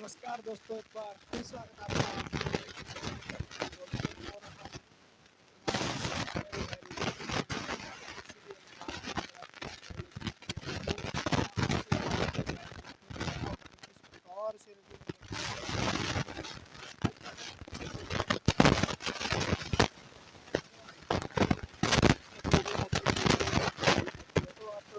नमस्कार दोस्तों, एक बार फिर स्वागत है आपका। और से तो आप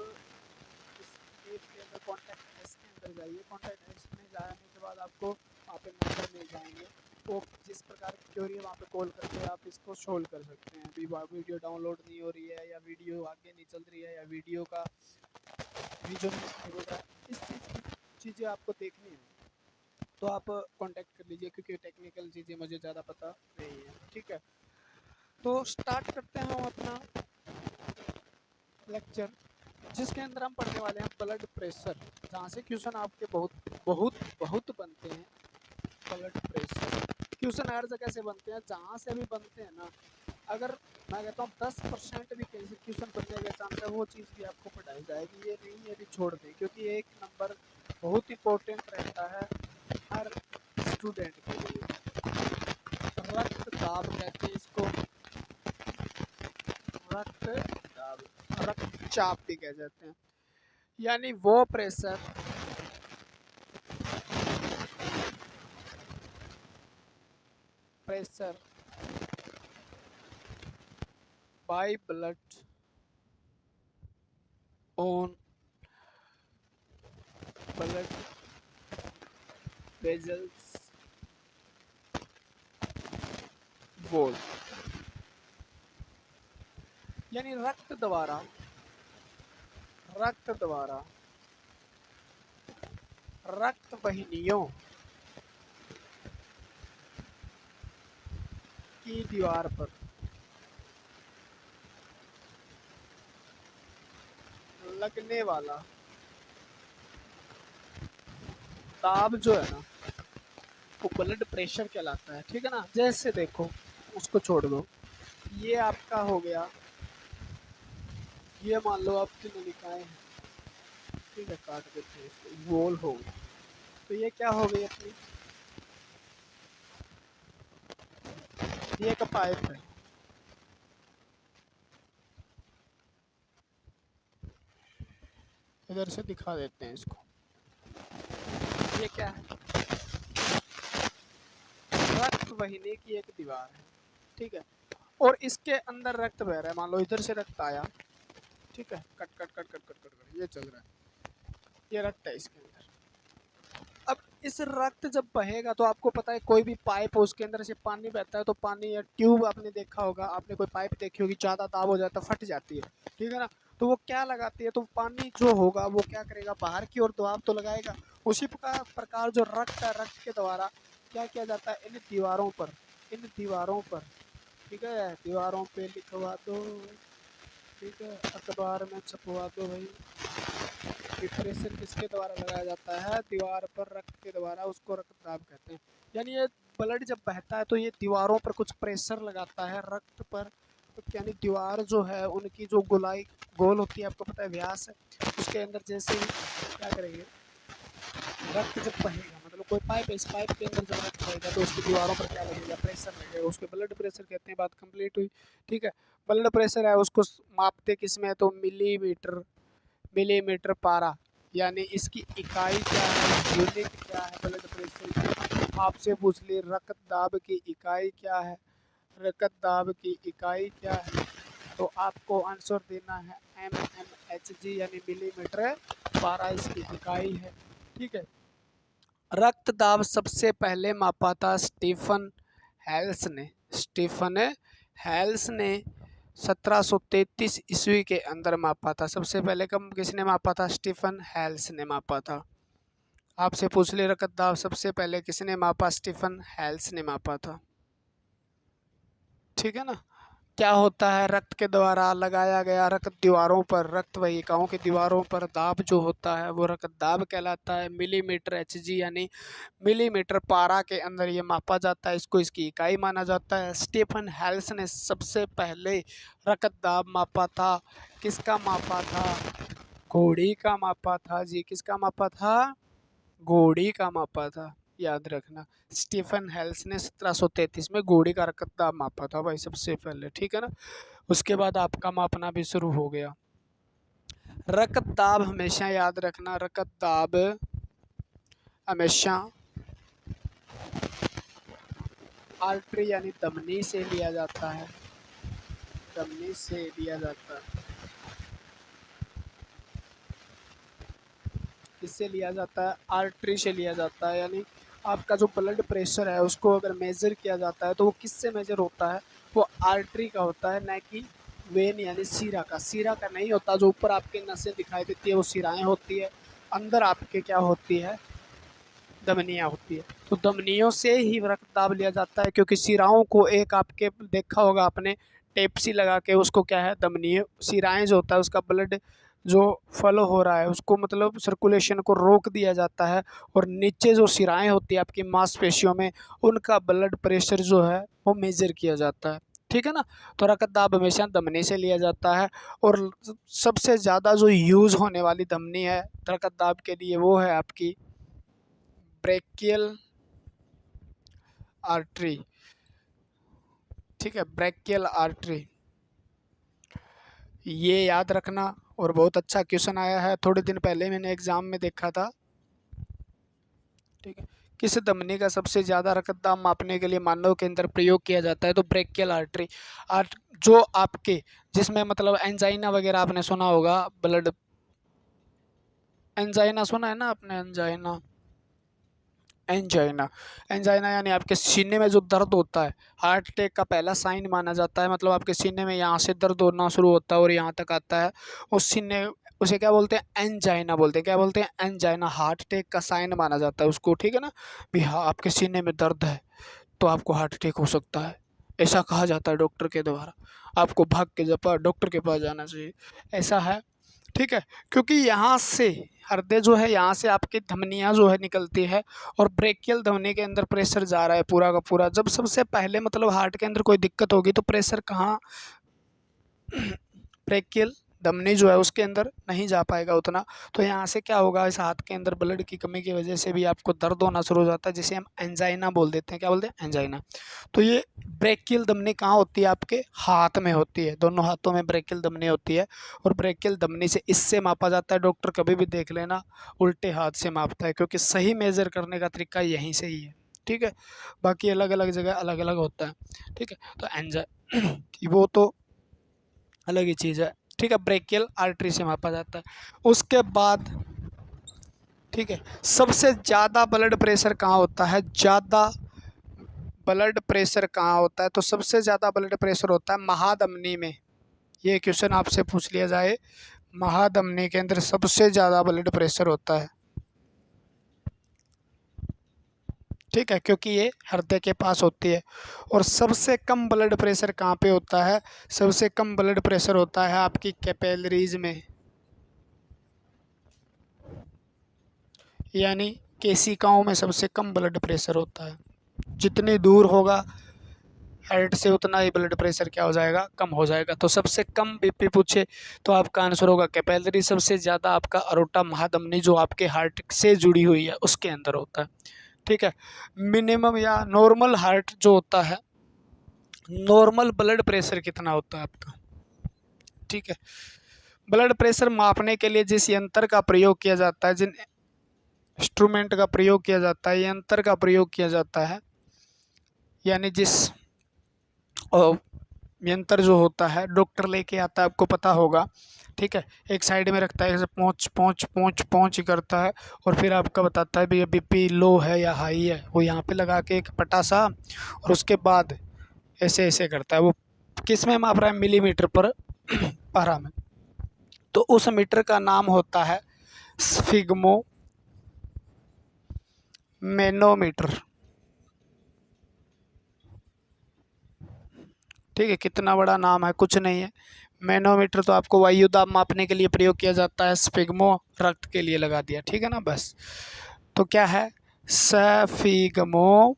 इस पेज के अंदर कॉन्टैक्ट एस के अंदर जाइए। कॉन्टैक्ट एस में जाने के बाद आपको वहाँ पे नंबर मिल जाएंगे। वो जिस प्रकार की क्वेरी है वहाँ पे कॉल करके आप इसको सोल्व कर सकते हैं। अभी वीडियो डाउनलोड नहीं हो रही है, या वीडियो आगे नहीं चल रही है, या वीडियो का विजुअल नहीं हो रहा है, इस चीज़ की चीज़ें आपको देखनी है तो आप कांटेक्ट कर लीजिए, क्योंकि टेक्निकल चीज़ें मुझे ज़्यादा पता नहीं है। ठीक है, तो स्टार्ट करते हैं हम अपना लेक्चर, जिसके अंदर हम पढ़ने वाले हैं ब्लड प्रेशर, जहाँ से क्वेश्चन आपके बहुत बहुत बहुत बनते हैं। ब्लड प्रेशर क्वेश्चन हर जगह से बनते हैं, जहाँ से भी बनते हैं ना, अगर मैं कहता हूँ 10% भी कहीं से क्वेश्चन बनने का चांस है, वो चीज़ भी आपको पढ़ाई जाएगी। ये नहीं ये भी छोड़ दें, क्योंकि एक नंबर बहुत इंपॉर्टेंट रहता है हर स्टूडेंट के लिए। रक्तदाब कहते हैं इसको, रक्तदाब, रक्तचाप भी कह जाते हैं, यानी वो pressure by blood on blood vessels wall, यानी रक्त द्वारा रक्त वाहिनियों की दीवार पर लगने वाला दाब जो है ना, वो ब्लड प्रेशर कहलाता है। ठीक है ना, जैसे देखो, उसको छोड़ दो, ये आपका हो गया, ये मान लो आपकी नलिकाएं हैं। ठीक है, काट देते हैं इसको, वॉल हो गई। तो ये क्या हो गई अपनी, ये एक पाइप है। इधर से दिखा देते हैं इसको, ये क्या है, रक्त वाहिनी की एक दीवार है। ठीक है, और इसके अंदर रक्त बह रहा है। मान लो इधर से रक्त आया, ठीक है, cut cut cut cut cut cut cut ये चल रहा है, ये रक्त है इसके अंदर। अब इस रक्त जब बहेगा तो आपको पता है, कोई भी पाइप हो उसके अंदर से पानी बहता है, तो पानी या ट्यूब आपने देखा होगा, आपने कोई पाइप देखी होगी, ज़्यादा दाब हो जाता है, फट जाती है। ठीक है ना, तो वो क्या लगाती है, तो पानी जो होगा वो क्या करेगा, बाहर की ओर दबाव तो लगाएगा। उसी प्रकार जो रक्त है, रक्त के द्वारा क्या किया जाता है, इन दीवारों पर, ठीक है, दीवारों पे लिखवा दो, ठीक है, अखबार में छपवा दो भाई। प्रेशर किसके द्वारा लगाया जाता है, दीवार पर रक्त के द्वारा, उसको रक्तदाब कहते हैं। यानी ये ब्लड जब बहता है तो ये दीवारों पर कुछ प्रेशर लगाता है रक्त पर, यानी दीवार जो है उनकी जो गोलाई गोल होती है, आपको पता है व्यास है, उसके अंदर जैसे ही क्या करेंगे, रक्त जब बहेगा, मतलब कोई पाइप है, इस पाइप के अंदर जब रक्त बहेगा तो उसकी दीवारों पर क्या लगेगा, प्रेशर लगेगा, उसको ब्लड प्रेशर कहते हैं। बात कंप्लीट हुई। ठीक है, ब्लड प्रेशर है, उसको मापते किस में है, तो मिलीमीटर पारा, यानी इसकी इकाई क्या है, यूनिट क्या है ब्लड प्रेशर की। आपसे पूछ ली रक्त दाब की इकाई क्या है, रक्त दाब की इकाई क्या है, तो आपको आंसर देना है mmHg, यानी मिलीमीटर पारा इसकी इकाई है। ठीक है, रक्त दाब सबसे पहले मापा था स्टीफन हेल्स ने 1733 ईस्वी के अंदर मापा था। सबसे पहले कब किसने मापा था, स्टीफन हेल्स ने मापा था। आपसे पूछ ले रक्त दाब सबसे पहले किसने मापा, स्टीफन हेल्स ने मापा था। ठीक है ना, क्या होता है, रक्त के द्वारा लगाया गया रक्त दीवारों पर, रक्त वाहिकाओं की दीवारों पर दाब जो होता है वो रक्त दाब कहलाता है। मिलीमीटर Hg, यानी मिलीमीटर पारा के अंदर ये मापा जाता है, इसको इसकी इकाई माना जाता है। स्टीफन हेल्स ने सबसे पहले रक्त दाब मापा था, किसका मापा था, घोड़ी का मापा था जी, किसका मापा था, घोड़ी का मापा था। याद रखना। स्टीफन हेल्स ने 1733 में घोड़े का रक्त दाब मापा था भाई सबसे पहले, ठीक है ना। उसके बाद आपका मापना भी शुरू हो गया। रक्त दाब हमेशा याद रखना, रक्त दाब हमेशा आर्टरी यानी धमनी से लिया जाता है, धमनी से लिया जाता है। इससे लिया जाता है, आर्टरी से लिया जाता है। यानी आपका जो ब्लड प्रेशर है उसको अगर मेज़र किया जाता है तो वो किससे मेज़र होता है, वो आर्टरी का होता है, ना कि वेन यानी सीरा का। सीरा का नहीं होता, जो ऊपर आपके नसें दिखाई देती है वो सिराएं होती है, अंदर आपके क्या होती है, धमनियाँ होती है। तो धमनियों से ही रक्तदाब लिया जाता है, क्योंकि सिराओं को एक आपके देखा होगा आपने टेप सी लगा के, उसको क्या है, धमनी सिराएं जो होता है उसका ब्लड जो फलो हो रहा है उसको मतलब सर्कुलेशन को रोक दिया जाता है, और नीचे जो सिराएं होती है आपकी मांसपेशियों में उनका ब्लड प्रेशर जो है वो मेजर किया जाता है, ठीक है ना। तो रक्तदाब हमेशा धमनी से लिया जाता है, और सबसे ज़्यादा जो यूज़ होने वाली धमनी है रक्तदाब के लिए वो है आपकी ब्रेकियल आर्टरी, ठीक है, ब्रेकियल आर्टरी, ये याद रखना। और बहुत अच्छा क्वेश्चन आया है, थोड़े दिन पहले मैंने एग्जाम में देखा था, ठीक है। किस धमनी का सबसे ज़्यादा रक्तदाब मापने के लिए मानव के अंदर प्रयोग किया जाता है, तो ब्रेकियल आर्टरी। जो आपके जिसमें मतलब एंजाइना वगैरह आपने सुना होगा, ब्लड एंजाइना सुना है ना आपने, एंजाइना, एंजाइना, एंजाइना यानी आपके सीने में जो दर्द होता है, हार्ट अटैक का पहला साइन माना जाता है। मतलब आपके सीने में यहाँ से दर्द होना शुरू होता है और यहाँ तक आता है, उस सीने, उसे क्या बोलते हैं, एंजाइना बोलते हैं। क्या बोलते हैं, एंजाइना। हार्ट अटैक का साइन माना जाता है उसको, ठीक है ना। भी हाँ आपके सीने में दर्द है तो आपको हार्ट अटैक हो सकता है, ऐसा कहा जाता है डॉक्टर के द्वारा। आपको भाग के जब डॉक्टर के पास जाना चाहिए, ऐसा है, ठीक है। क्योंकि यहाँ से हृदय जो है, यहाँ से आपकी धमनियाँ जो है निकलती है, और ब्रेकियल धमनी के अंदर प्रेशर जा रहा है पूरा का पूरा। जब सबसे पहले मतलब हार्ट के अंदर कोई दिक्कत होगी तो प्रेशर कहाँ, ब्रेकियल धमनी जो है उसके अंदर नहीं जा पाएगा उतना। तो यहाँ से क्या होगा, इस हाथ के अंदर ब्लड की कमी की वजह से भी आपको दर्द होना शुरू हो जाता है, जिसे हम एंजाइना बोल देते हैं। क्या बोलते हैं, एंजाइना। तो ये ब्रेकियल धमनी कहाँ होती है, आपके हाथ में होती है, दोनों हाथों में ब्रेकियल धमनी होती है। और ब्रेकियल धमनी से इससे मापा जाता है, डॉक्टर कभी भी देख लेना उल्टे हाथ से मापता है, क्योंकि सही मेज़र करने का तरीका यहीं से ही है, ठीक है। बाकी अलग अलग जगह अलग अलग होता है, ठीक है। तो एंजाइ वो तो अलग ही चीज़ है, ठीक है। ब्रेकियल आर्टरी से मापा जाता है। उसके बाद, ठीक है, सबसे ज़्यादा ब्लड प्रेशर कहाँ होता है, ज़्यादा ब्लड प्रेशर कहाँ होता है, तो सबसे ज़्यादा ब्लड प्रेशर होता है महाधमनी में। ये क्वेश्चन आपसे पूछ लिया जाए, महाधमनी के अंदर सबसे ज़्यादा ब्लड प्रेशर होता है, ठीक है, क्योंकि ये हृदय के पास होती है। और सबसे कम ब्लड प्रेशर कहाँ पे होता है, सबसे कम ब्लड प्रेशर होता है आपकी कैपिलरीज में, यानी केशिकाओं में सबसे कम ब्लड प्रेशर होता है। जितनी दूर होगा हार्ट से उतना ही ब्लड प्रेशर क्या हो जाएगा, कम हो जाएगा। तो सबसे कम बीपी पूछे तो आपका आंसर होगा कैपिलरी। सबसे ज़्यादा आपका अरोटा महाधमनी जो आपके हार्ट से जुड़ी हुई है उसके अंदर होता है, ठीक है। मिनिमम या नॉर्मल हार्ट जो होता है, नॉर्मल ब्लड प्रेशर कितना होता है आपका, ठीक है। ब्लड प्रेशर मापने के लिए जिस यंत्र का प्रयोग किया जाता है, जिन इंस्ट्रूमेंट का प्रयोग किया जाता है, यंत्र का प्रयोग किया जाता है, यानी जिस यंत्र जो होता है डॉक्टर लेके आता है, आपको पता होगा, ठीक है। एक साइड में रखता है, ऐसे पहुँच पहुँच पहुँच पहुँच करता है, और फिर आपका बताता है भी बीपी लो है या हाई है। वो यहाँ पे लगा के एक पटासा, और उसके बाद ऐसे ऐसे करता है। वो किस में माप रहा है, मिलीमीटर पर पारा में। तो उस मीटर का नाम होता है स्फिग्मो मैनोमीटर, ठीक है। कितना बड़ा नाम है, कुछ नहीं है। मैनोमीटर तो आपको वायु दाब मापने के लिए प्रयोग किया जाता है, स्फिग्मो रक्त के लिए लगा दिया, ठीक है ना, बस। तो क्या है, स्फिग्मो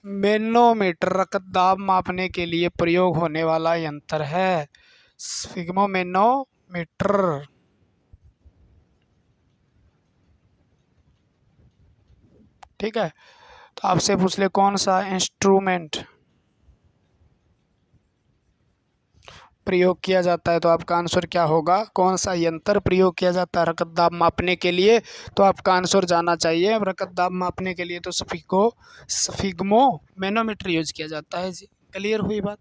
मैनोमीटर रक्त दाब मापने के लिए प्रयोग होने वाला यंत्र है, स्फिग्मो मैनोमीटर। ठीक है। तो आपसे पूछ ले कौन सा इंस्ट्रूमेंट प्रयोग किया जाता है, तो आपका आंसर क्या होगा, कौन सा यंत्र प्रयोग किया जाता है रक्त दाब मापने के लिए, तो आपका आंसर जाना चाहिए रक्त दाब मापने के लिए तो स्फिग्मो मैनोमीटर यूज किया जाता है जी। क्लियर हुई बात।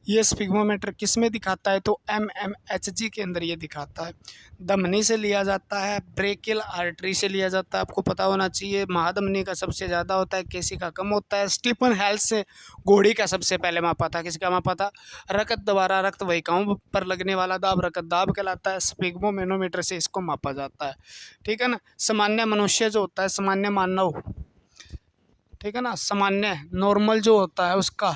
ये स्फिग्मोमीटर किस में दिखाता है, तो MMHG के अंदर ये दिखाता है। धमनी से लिया जाता है, ब्रेकियल आर्टरी से लिया जाता है, आपको पता होना चाहिए। महाधमनी का सबसे ज़्यादा होता है, केसी का कम होता है। स्टीफन हेल्थ से घोड़ी का सबसे पहले मापा था, किसका मापा था, रक्त द्वारा रक्त वाहिकाओं पर लगने वाला दाब रक्त दाब कहलाता है। स्फिग्मो मैनोमीटर से इसको मापा जाता है, ठीक है ना। सामान्य मनुष्य जो होता है, सामान्य मानव, ठीक है ना, सामान्य नॉर्मल जो होता है उसका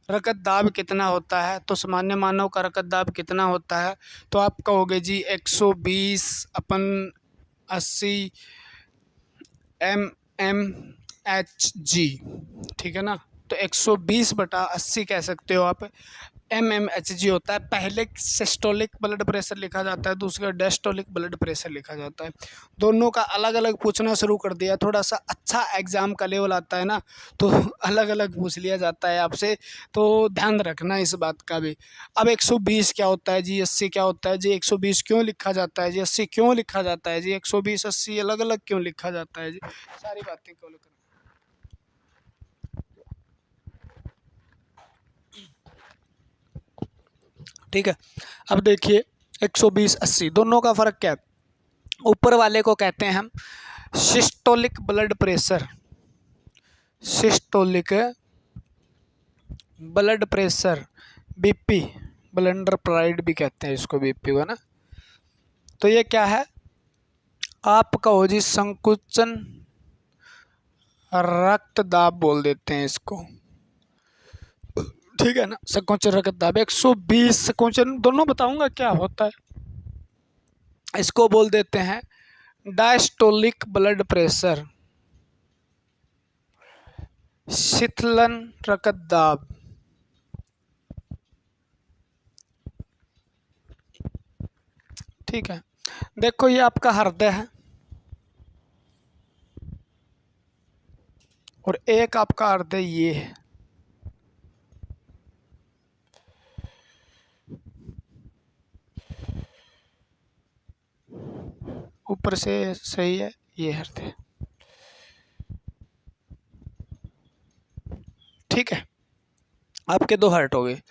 रक्त दाब कितना होता है, तो सामान्य मानव का रक्त दाब कितना होता है, तो आप कहोगे जी 120/80 mmHg, ठीक है ना। तो 120/80 कह सकते हो आप, mmHg होता है। पहले सिस्टोलिक ब्लड प्रेशर लिखा जाता है, दूसरा डायस्टोलिक ब्लड प्रेशर लिखा जाता है। दोनों का अलग अलग पूछना शुरू कर दिया, थोड़ा सा अच्छा एग्जाम का लेवल आता है ना, तो अलग अलग पूछ लिया जाता है आपसे, तो ध्यान रखना इस बात का भी। अब 120 क्या होता है जी, 80 क्या होता है जी, 120 क्यों लिखा जाता है जी, 80 क्यों लिखा जाता है जी, 120 80 अलग अलग क्यों लिखा जाता है जी, सारी बातें कॉल करना। ठीक है। अब देखिए 120/80 दोनों का फ़र्क क्या है। ऊपर वाले को कहते हैं हम systolic blood pressure, systolic blood pressure, BP, blunder pride भी कहते हैं इसको, बीपी को ना। तो ये क्या है, आप कहो जी संकुचन रक्त दाब बोल देते हैं इसको, ठीक है ना। संकुचन रक्त दाब 120 संकुचन दोनों बताऊंगा क्या होता है, इसको बोल देते हैं डायस्टोलिक ब्लड प्रेशर, शीतलन रक्त दाब, ठीक है। देखो ये आपका हृदय है और एक आपका हृदय ये है, ऊपर से सही है, ये हृदय, ठीक है। आपके दो हार्ट हो गए।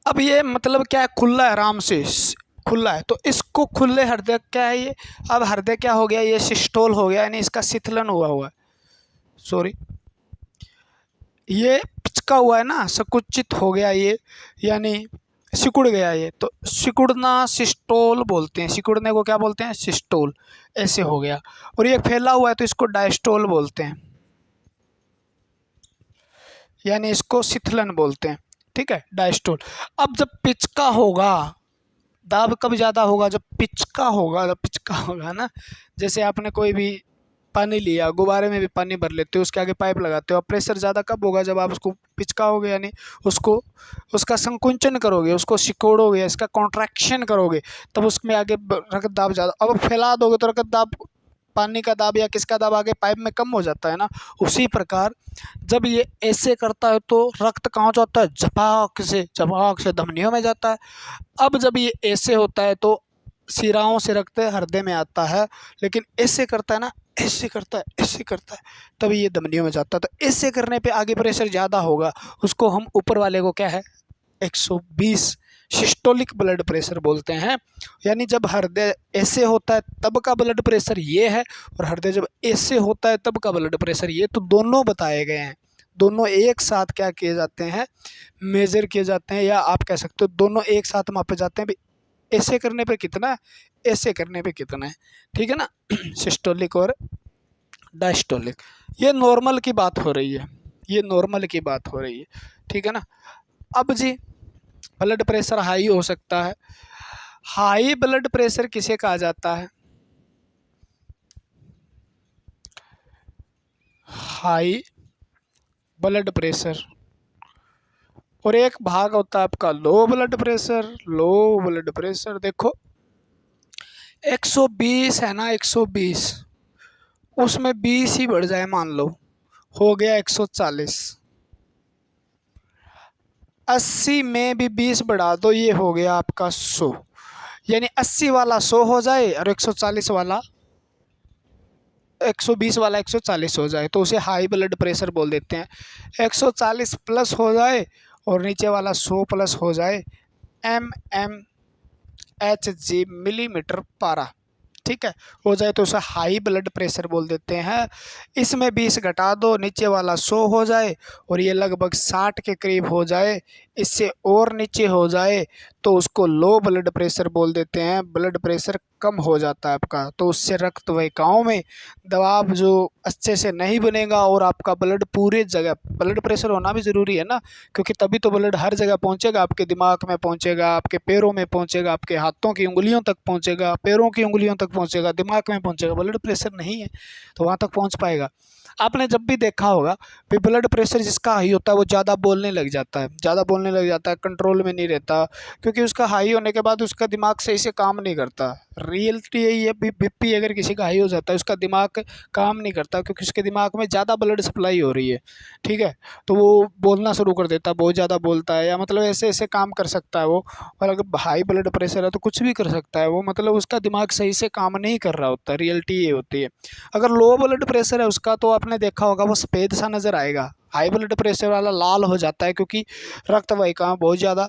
अब ये मतलब क्या है, खुला है, आराम से खुला है, तो इसको खुले हृदय क्या है ये, अब हृदय क्या हो गया, ये सिस्टोल हो गया, यानी इसका शीतलन हुआ है, सॉरी ये पिचका हुआ है ना, संकुचित हो गया ये, यानी सिकुड़ गया ये, तो सिकुड़ना सिस्टोल बोलते हैं, सिकुड़ने को क्या बोलते हैं, सिस्टोल, ऐसे हो गया। और ये फैला हुआ है तो इसको डायस्टोल बोलते हैं, यानी इसको शीतलन बोलते हैं, ठीक है, डायस्टोल। अब जब पिचका होगा, दाब कब ज़्यादा होगा, जब पिचका होगा, जब पिचका होगा ना, जैसे आपने कोई भी पानी लिया, गुब्बारे में भी पानी भर लेते हो, उसके आगे पाइप लगाते हो, अब प्रेशर ज़्यादा कब होगा, जब आप उसको पिचकाओगे, यानी उसको उसका संकुचन करोगे, उसको सिकोड़ोगे, इसका कॉन्ट्रैक्शन करोगे, तब उसमें आगे रक्त दाब ज़्यादा। अब फैला दोगे तो रक्त दाब, पानी का दाब या किसका दाब आगे पाइप में कम हो जाता है ना। उसी प्रकार जब ये ऐसे करता है तो रक्त कहाँ जाता है, झपाक से धमनियों में जाता है। अब जब ये ऐसे होता है तो शिराओं से रक्त हृदय में आता है, लेकिन ऐसे करता है ना, ऐसे करता है, ऐसे करता है, तभी ये धमनियों में जाता है। तो ऐसे करने पे आगे प्रेशर ज़्यादा होगा, उसको हम ऊपर वाले को क्या है 120 सिस्टोलिक ब्लड प्रेशर बोलते हैं। यानी जब हृदय ऐसे होता है तब का ब्लड प्रेशर ये है, और हृदय जब ऐसे होता है तब का ब्लड प्रेशर ये, तो दोनों बताए गए हैं, दोनों एक साथ क्या किए जाते हैं, मेजर किए जाते हैं, या आप कह सकते हो दोनों एक साथ मापे जाते हैं भी, ऐसे करने पे कितना है, ऐसे करने पे कितना है, ठीक है ना। सिस्टोलिक और डायस्टोलिक, ये नॉर्मल की बात हो रही है, ये नॉर्मल की बात हो रही है, ठीक है ना। अब जी ब्लड प्रेशर हाई हो सकता है, हाई ब्लड प्रेशर किसे कहा जाता है, हाई ब्लड प्रेशर, और एक भाग होता है आपका low blood pressure, low blood pressure. देखो 120 है ना, 120, उसमें 20 ही बढ़ जाए मान लो, हो गया 140। 80 में भी 20 बढ़ा दो, ये हो गया आपका 100। यानी 80 वाला 100 हो जाए और 140 वाला 120 वाला 140 हो जाए, तो उसे हाई ब्लड प्रेशर बोल देते हैं। 140 प्लस हो जाए और नीचे वाला 100 प्लस हो जाए, mmHg मिलीमीटर पारा, ठीक है, हो जाए तो उसे हाई ब्लड प्रेशर बोल देते हैं। इसमें 20 घटा दो, नीचे वाला 100 हो जाए और ये लगभग 60 के करीब हो जाए, इससे और नीचे हो जाए तो उसको लो ब्लड प्रेशर बोल देते हैं। ब्लड प्रेशर कम हो जाता है आपका, तो उससे रक्त वाहिकाओं में दबाव जो अच्छे से नहीं बनेगा और आपका ब्लड पूरे जगह, ब्लड प्रेशर होना भी ज़रूरी है ना, क्योंकि तभी तो ब्लड हर जगह पहुंचेगा, आपके दिमाग में पहुंचेगा, आपके पैरों में पहुंचेगा, आपके हाथों की उंगलियों तक पहुंचेगा, पैरों की उंगलियों तक पहुंचेगा, दिमाग में पहुंचेगा। ब्लड प्रेशर नहीं है तो वहाँ तक पहुँच पाएगा। आपने जब भी देखा होगा कि ब्लड प्रेशर जिसका हाई होता है वो ज़्यादा बोलने लग जाता है, ज़्यादा बोलने लग जाता है, कंट्रोल में नहीं रहता, क्योंकि उसका हाई होने के बाद उसका दिमाग सही से काम नहीं करता। रियलिटी यही है, बीपी अगर किसी का हाई हो जाता है उसका दिमाग काम नहीं करता, क्योंकि उसके दिमाग में ज़्यादा ब्लड सप्लाई हो रही है, ठीक है, तो वो बोलना शुरू कर देता है, बहुत ज़्यादा बोलता है, या मतलब ऐसे ऐसे काम कर सकता है वो। और अगर हाई ब्लड प्रेशर है तो कुछ भी कर सकता है वो, मतलब उसका दिमाग सही से काम नहीं कर रहा होता, रियलिटी ये होती है। अगर लो ब्लड प्रेशर है उसका, तो आपने देखा होगा वो सफ़ेद सा नज़र आएगा। हाई ब्लड प्रेशर वाला लाल हो जाता है, क्योंकि रक्त वाहिका बहुत ज़्यादा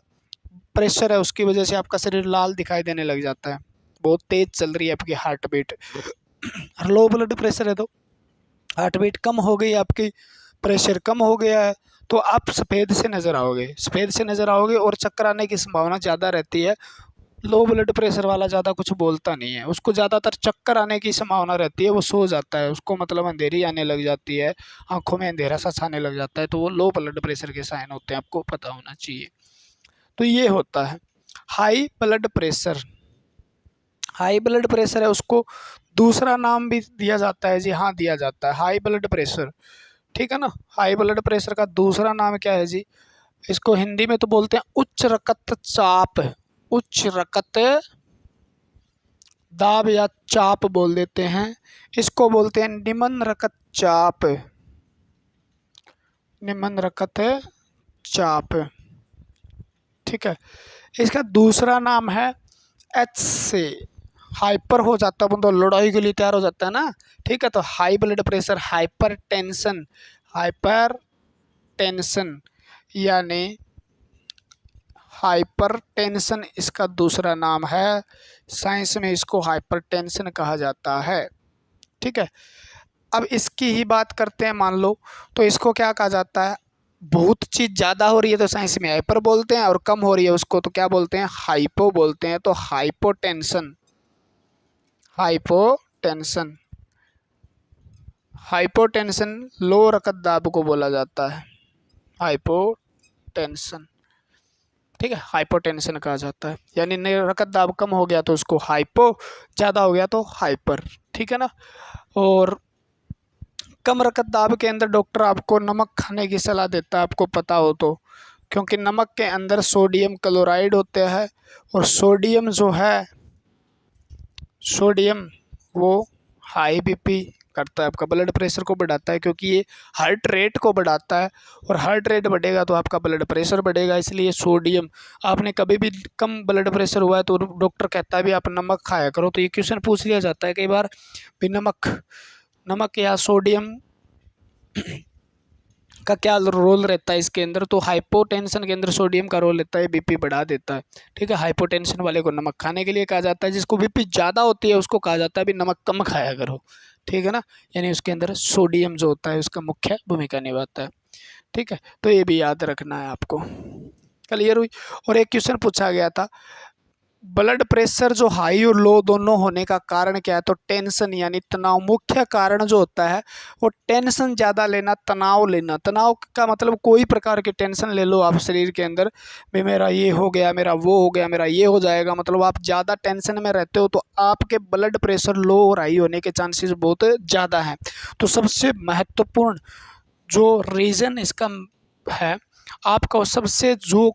प्रेशर है, उसकी वजह से आपका शरीर लाल दिखाई देने लग जाता है, बहुत तेज़ चल रही है आपकी हार्ट बीट। और लो ब्लड प्रेशर है तो हार्ट बीट कम हो गई आपकी, प्रेशर कम हो गया है, तो आप सफ़ेद से नज़र आओगे, सफ़ेद से नज़र आओगे और चक्कर आने की संभावना ज़्यादा रहती है। लो ब्लड प्रेशर वाला ज़्यादा कुछ बोलता नहीं है, उसको ज़्यादातर चक्कर आने की संभावना रहती है, वो सो जाता है, उसको मतलब अंधेरी आने लग जाती है, आंखों में अंधेरा सा छाने लग जाता है, तो वो लो ब्लड प्रेशर के साइन होते हैं, आपको पता होना चाहिए। तो ये होता है high blood pressure. High blood pressure है उसको दूसरा नाम भी दिया जाता है जी, हाँ दिया जाता है हाई ब्लड प्रेशर, ठीक है ना। हाई ब्लड प्रेशर का दूसरा नाम क्या है जी, इसको हिंदी में तो बोलते हैं उच्च रक्तचाप, उच्च रक्तदाब या चाप बोल देते हैं। इसको बोलते हैं निम्न रक्तचाप, निम्न रक्तचाप, ठीक है। इसका दूसरा नाम है एच से, हाइपर हो जाता है, बंदा लड़ाई के लिए तैयार हो जाता है ना, ठीक है। तो high blood pressure, hyper tension, hyper tension यानी हाइपरटेंशन इसका दूसरा नाम है, साइंस में इसको हाइपरटेंशन कहा जाता है, ठीक है। अब इसकी ही बात करते हैं, मान लो तो इसको क्या कहा जाता है, बहुत चीज़ ज़्यादा हो रही है तो साइंस में हाइपर बोलते हैं, और कम हो रही है उसको तो क्या बोलते हैं, हाइपो बोलते हैं। तो हाइपोटेंशन, हाइपोटेंशन, हाइपोटेंशन लो रक्तदाब को बोला जाता है, हाइपोटेंशन, ठीक है, हाइपोटेंशन कहा जाता है। यानी रक्त दाब कम हो गया तो उसको हाइपो, ज़्यादा हो गया तो हाइपर, ठीक है ना। और कम रक्त दाब के अंदर डॉक्टर आपको नमक खाने की सलाह देता है, आपको पता हो तो, क्योंकि नमक के अंदर सोडियम क्लोराइड होते हैं, और सोडियम जो है, सोडियम वो हाई बीपी करता है, आपका ब्लड प्रेशर को बढ़ाता है, क्योंकि ये हार्ट रेट को बढ़ाता है, और हार्ट रेट बढ़ेगा तो आपका ब्लड प्रेशर बढ़ेगा। इसलिए सोडियम, आपने कभी भी कम ब्लड प्रेशर हुआ है तो डॉक्टर कहता है भी आप नमक खाया करो, तो ये क्वेश्चन पूछ लिया जाता है कई बार भी, नमक, नमक या सोडियम का क्या रोल रहता है इसके अंदर, तो हाइपोटेंशन के अंदर सोडियम का रोल रहता है, बीपी बढ़ा देता है, ठीक है। हाइपोटेंशन वाले को नमक खाने के लिए कहा जाता है, जिसको बीपी ज़्यादा होती है उसको कहा जाता है भी नमक कम खाया करो, ठीक है ना। यानी उसके अंदर सोडियम जो होता है उसका मुख्य भूमिका निभाता है, ठीक है। तो ये भी याद रखना है आपको, क्लियर हुई। और एक क्वेश्चन पूछा गया था, ब्लड प्रेशर जो हाई और लो दोनों होने का कारण क्या है, तो टेंशन यानी तनाव, मुख्य कारण जो होता है वो टेंशन ज़्यादा लेना, तनाव लेना। तनाव का मतलब कोई प्रकार की टेंशन ले लो आप शरीर के अंदर, भाई मेरा ये हो गया, मेरा वो हो गया, मेरा ये हो जाएगा, मतलब आप ज़्यादा टेंशन में रहते हो तो आपके ब्लड प्रेशर लो और हाई होने के चांसेस बहुत ज़्यादा हैं। तो सबसे महत्वपूर्ण जो रीज़न इसका है, आपका सबसे जो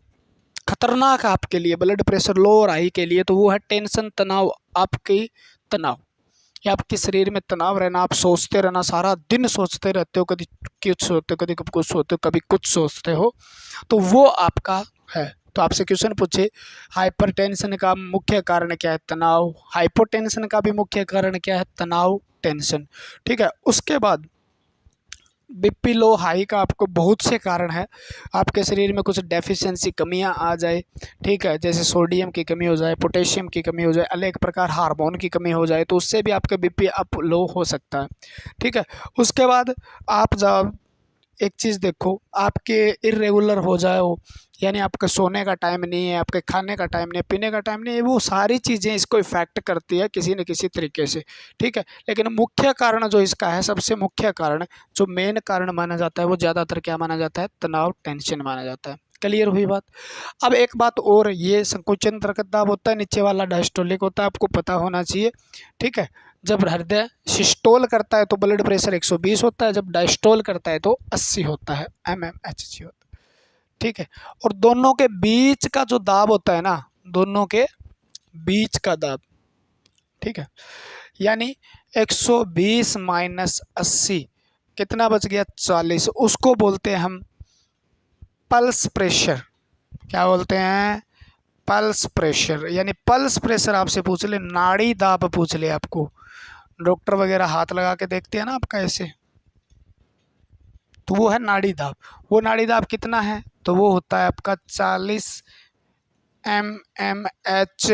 खतरनाक है आपके लिए ब्लड प्रेशर लो और हाई के लिए, तो वो है टेंशन, तनाव, आपकी तनाव, या आपके शरीर में तनाव रहना, आप सोचते रहना, सारा दिन सोचते रहते हो, कभी कुछ सोचते हो, कभी कुछ सोचते हो, कभी कुछ सोचते हो, तो वो आपका है। तो आपसे क्वेश्चन पूछे हाइपरटेंशन का मुख्य कारण क्या है? तनाव। हाइपोटेंशन का भी मुख्य कारण क्या है? तनाव, टेंशन। ठीक है। उसके बाद बीपी लो हाई का आपको बहुत से कारण है। आपके शरीर में कुछ डेफिशिएंसी, कमियां आ जाए, ठीक है, जैसे सोडियम की कमी हो जाए, पोटेशियम की कमी हो जाए, अनेक प्रकार हार्मोन की कमी हो जाए, तो उससे भी आपका बीपी अप लो हो सकता है। ठीक है। उसके बाद आप जब एक चीज़ देखो, आपके इरेगुलर हो जाए हो, यानी आपका सोने का टाइम नहीं है, आपके खाने का टाइम नहीं है, पीने का टाइम नहीं है, वो सारी चीज़ें इसको इफेक्ट करती है किसी न किसी तरीके से। ठीक है। लेकिन मुख्य कारण जो इसका है, सबसे मुख्य कारण, जो मेन कारण माना जाता है, वो ज़्यादातर क्या माना जाता है? तनाव, टेंशन माना जाता है। क्लियर हुई बात? अब एक बात और, ये संकुचन रक्तदाब होता है, नीचे वाला डायस्टोलिक होता है, आपको पता होना चाहिए। ठीक है। जब हृदय सिस्टोल करता है तो ब्लड प्रेशर 120 होता है, जब डायस्टोल करता है तो 80 होता है, mmHg होता है। ठीक है। और दोनों के बीच का जो दाब होता है ना, दोनों के बीच का दाब, ठीक है, यानी 120 माइनस 80 कितना बच गया? 40। उसको बोलते हैं हम पल्स प्रेशर। क्या बोलते हैं? Pulse pressure. यानी पल्स प्रेशर आपसे पूछ ले, नाड़ी दाब पूछ ले आपको, डॉक्टर वगैरह हाथ लगा के देखते हैं ना आपका ऐसे, तो वो है नाड़ी दाब। वो नाड़ी दाब कितना है? तो वो होता है आपका 40 mmHg।